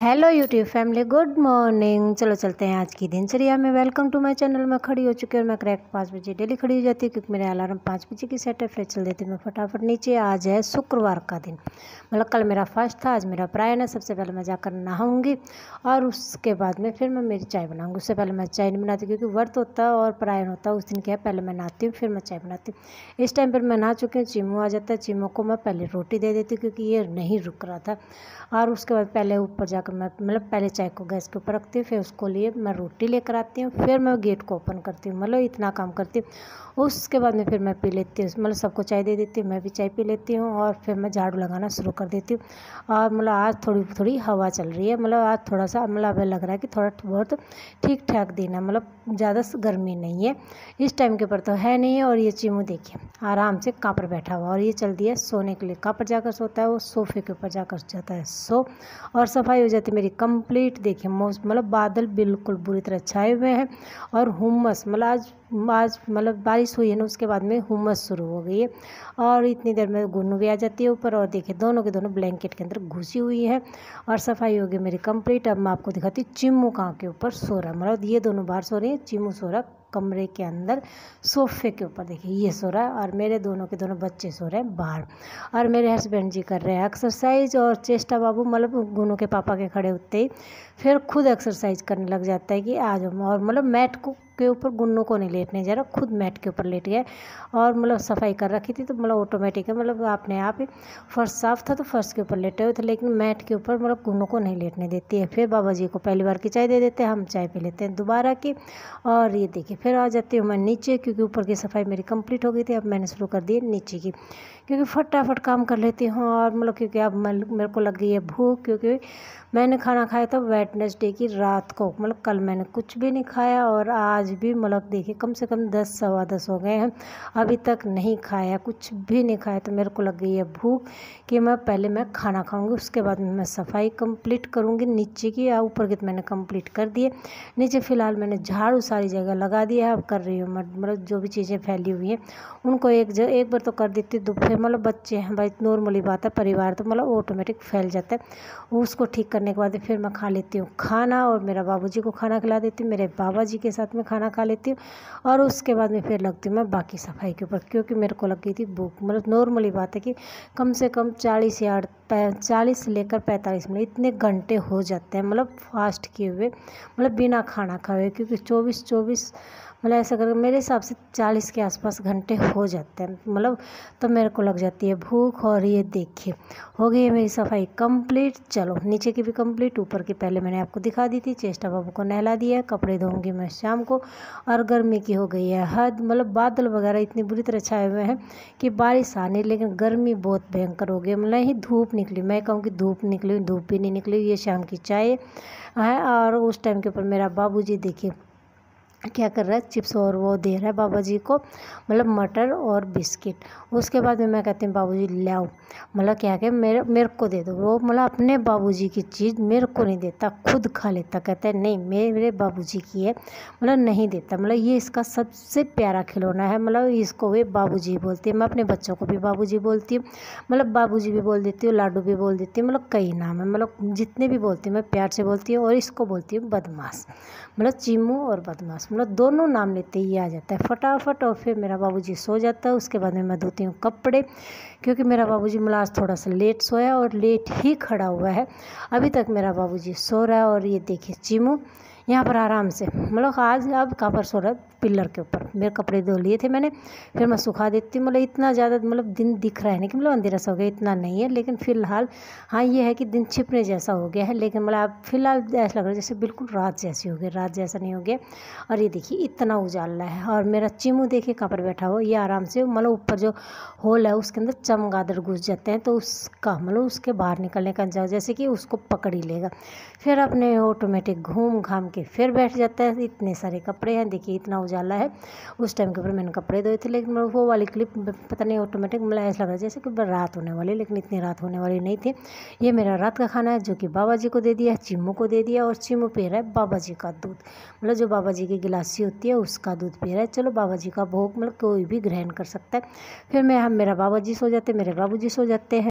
Hello YouTube family, good morning. चलो चलते हैं आज की दिनचर्या में। Welcome to my channel. मैं खड़ी हो चुकी हूँ और मैं करेक्ट 5 बजे डेली खड़ी हो जाती हूँ क्योंकि मेरे अलार्म 5 बजे की सेट है। फिर चल देती हूँ मैं फटाफट नीचे। आज है शुक्रवार का दिन, मतलब कल मेरा फर्स्ट था, आज मेरा प्रायन है। सबसे पहले मैं जाकर नहाऊंगी और उसके बाद में फिर मैं मेरी चाय बनाऊंगी। उससे पहले मैं चाय नहीं बनाती क्योंकि व्रत होता है और प्रायन होता है। उस दिन क्या है, पहले मैं नहाती हूँ फिर मैं चाय बनाती हूँ। इस टाइम पर मैं नहा चुकी हूँ। चीमू आ जाता है, चीमू को मैं पहले रोटी दे देती हूँ क्योंकि ये नहीं रुक रहा था। और उसके बाद पहले ऊपर जाकर मैं पहले चाय को गैस के ऊपर रखती हूँ, फिर उसको लिए मैं रोटी लेकर आती हूँ, फिर मैं गेट को ओपन करती हूँ। इतना काम करती हूँ। उसके बाद में फिर मैं पी लेती हूँ, सबको चाय दे देती हूँ, मैं भी चाय पी लेती हूँ और फिर मैं झाड़ू लगाना शुरू कर देती हूँ। और आज थोड़ी थोड़ी हवा चल रही है, आज थोड़ा सा हमें लग रहा है कि थोड़ा बहुत ठीक ठाक दिन है, ज़्यादा गर्मी नहीं है। इस टाइम के ऊपर तो है नहीं है। और ये चीमू देखिए आराम से कहाँ पर बैठा हुआ और ये चल दिया सोने के लिए। कहाँ पर जाकर सोता है, वो सोफे के ऊपर जाकर जाता है सो। और सफाई हो जाती है मेरी कंप्लीट। देखिए बादल बिल्कुल बुरी तरह छाए हुए हैं और हुम्मस आज बारिश हुई है ना, उसके बाद में हुम्मस शुरू हो गई है। और इतनी देर में गुन्नू भी आ जाती है ऊपर और देखिए दोनों के दोनों ब्लैंकेट के अंदर घुसी हुई है और सफाई हो गई मेरी कंप्लीट। अब मैं आपको दिखाती हूँ चिम्मू कहाँ के ऊपर सो रहा है। ये दोनों बाहर सो रही हैं, चिम्मू सो रहा कमरे के अंदर सोफे के ऊपर। देखिए ये सो रहा है और मेरे दोनों के दोनों बच्चे सो रहे हैं बाहर। और मेरे हस्बैंड जी कर रहे हैं एक्सरसाइज। और चेष्टा बाबू गुनू के पापा के खड़े होते ही फिर खुद एक्सरसाइज करने लग जाता है कि आ जाओ। और मैट को के ऊपर गुन्नू को नहीं लेटने जा रहा, खुद मैट के ऊपर लेट गया। और सफाई कर रखी थी तो ऑटोमेटिक है, अपने आप ही फर्श साफ था तो फर्श के ऊपर लेटे हुए थे, लेकिन मैट के ऊपर गुन्नू को नहीं लेटने देती है। फिर बाबा जी को पहली बार की चाय दे देते हैं, हम चाय पी लेते हैं दोबारा की। और ये देखिए फिर आ जाती हूँ मैं नीचे क्योंकि ऊपर की सफाई मेरी कंप्लीट हो गई थी। अब मैंने शुरू कर दी नीचे की क्योंकि फटाफट काम कर लेती हूँ। और क्योंकि अब मेरे को लग गई है भूख, क्योंकि मैंने खाना खाया था वेडनेसडे की रात को। कल मैंने कुछ भी नहीं खाया और आज भी देखिए कम से कम 10 सवा 10 हो गए हैं, अभी तक नहीं खाया, कुछ भी नहीं खाया। तो मेरे को लग गई है भूख कि मैं खाना खाऊंगी, उसके बाद मैं सफाई कंप्लीट करूंगी नीचे की। या ऊपर की तो मैंने कंप्लीट कर दिए, नीचे फ़िलहाल मैंने झाड़ू सारी जगह लगा दिया है। अब कर रही हूँ जो भी चीज़ें फैली हुई हैं उनको एक बार तो कर देती हूँ। फिर बच्चे हैं भाई, नॉर्मली बात है, परिवार तो ऑटोमेटिक फैल जाता है। उसको ठीक करने के बाद फिर मैं खा लेती हूँ खाना और मेरा बाबूजी को खाना खिला देती हूँ, मेरे बाबा जी के साथ में खाना खा लेती हूँ। और उसके बाद में फिर लगती हूँ मैं बाकी सफाई के ऊपर क्योंकि मेरे को लग गई थी भूख। नॉर्मली बात है कि कम से कम 40 से लेकर 45 मिनट इतने घंटे हो जाते हैं, फास्ट किए हुए, बिना खाना खाए, क्योंकि 24 ऐसा करके मेरे हिसाब से 40 के आसपास घंटे हो जाते हैं। तो मेरे को लग जाती है भूख। और ये देखिए हो गई है मेरी सफाई कंप्लीट। चलो नीचे की भी कंप्लीट, ऊपर की पहले मैंने आपको दिखा दी थी। चेष्टा बाबू को नहला दिया है, कपड़े धोऊंगी मैं शाम को। और गर्मी की हो गई है हद, बादल वगैरह इतनी बुरी तरह छाए हुए हैं कि बारिश आने, लेकिन गर्मी बहुत भयंकर हो गई। ही धूप निकली, मैं कहूँ कि धूप निकली, धूप भी नहीं निकली। ये शाम की चाय है। और उस टाइम के ऊपर मेरा बाबूजी देखिए क्या कर रहा है, चिप्स और वो दे रहा है बाबा जी को, मटर और बिस्किट। उसके बाद में मैं कहती हूँ बाबूजी ले आओ, क्या क्या मेरे को दे दो। वो अपने बाबूजी की चीज़ मेरे को नहीं देता, खुद खा लेता। कहता है नहीं मेरे बाबूजी की है, नहीं देता। ये इसका सबसे प्यारा खिलौना है, इसको वे बाबूजी बोलती है। मैं अपने बच्चों को भी बाबूजी बोलती हूँ, बाबूजी भी बोल देती हूँ, लाडू भी बोल देती हूँ, कई नाम है, जितने भी बोलती हूँ मैं प्यार से बोलती हूँ। और इसको बोलती हूँ बदमाश, चीमू और बदमाश, दोनों नाम लेते ही आ जाता है फटाफट। और फिर मेरा बाबूजी सो जाता है। उसके बाद में मैं धोती हूँ कपड़े क्योंकि मेरा बाबूजी आज थोड़ा सा लेट सोया और लेट ही खड़ा हुआ है। अभी तक मेरा बाबूजी सो रहा है। और ये देखिए चीमू यहाँ पर आराम से, आज अब कहाँ पर सो रहा है, पिलर के ऊपर। मेरे कपड़े धो लिए थे मैंने, फिर मैं सुखा देती हूँ। इतना ज़्यादा दिन दिख रहा है नहीं कि अंधेरा सा हो गया, इतना नहीं है। लेकिन फ़िलहाल हाँ ये है कि दिन छिपने जैसा हो गया है, लेकिन अब फ़िलहाल ऐसा लग रहा है जैसे बिल्कुल रात जैसी हो गई, रात जैसा नहीं हो गया। और ये देखिए इतना उजाला है। और मेरा चिमू देखिए कहाँ पर बैठा हुआ, ये आराम से ऊपर जो होल है उसके अंदर चमगादड़ घुस जाते हैं, तो उसका उसके बाहर निकलने का इंतजार, जैसे कि उसको पकड़ ही लेगा। फिर अपने ऑटोमेटिक घूम घाम के फिर बैठ जाता है। इतने सारे कपड़े हैं, देखिए इतना उजाला है। उस टाइम के ऊपर मैंने कपड़े धोए थे, लेकिन वो वाली क्लिप पता नहीं ऑटोमेटिक ऐसा लग रहा है जैसे कि रात होने वाली, लेकिन इतनी रात होने वाली नहीं थी। ये मेरा रात का खाना है जो कि बाबा जी को दे दिया, चिम्मू को दे दिया। और चिम्मू पी रहा है बाबा जी का दूध, जो बाबा जी की गिलासी होती है उसका दूध पी रहा है। चलो बाबा जी का भोग कोई भी ग्रहण कर सकता है। फिर मेरा बाबा जी सो जाते, मेरे बाबू जी सो जाते हैं।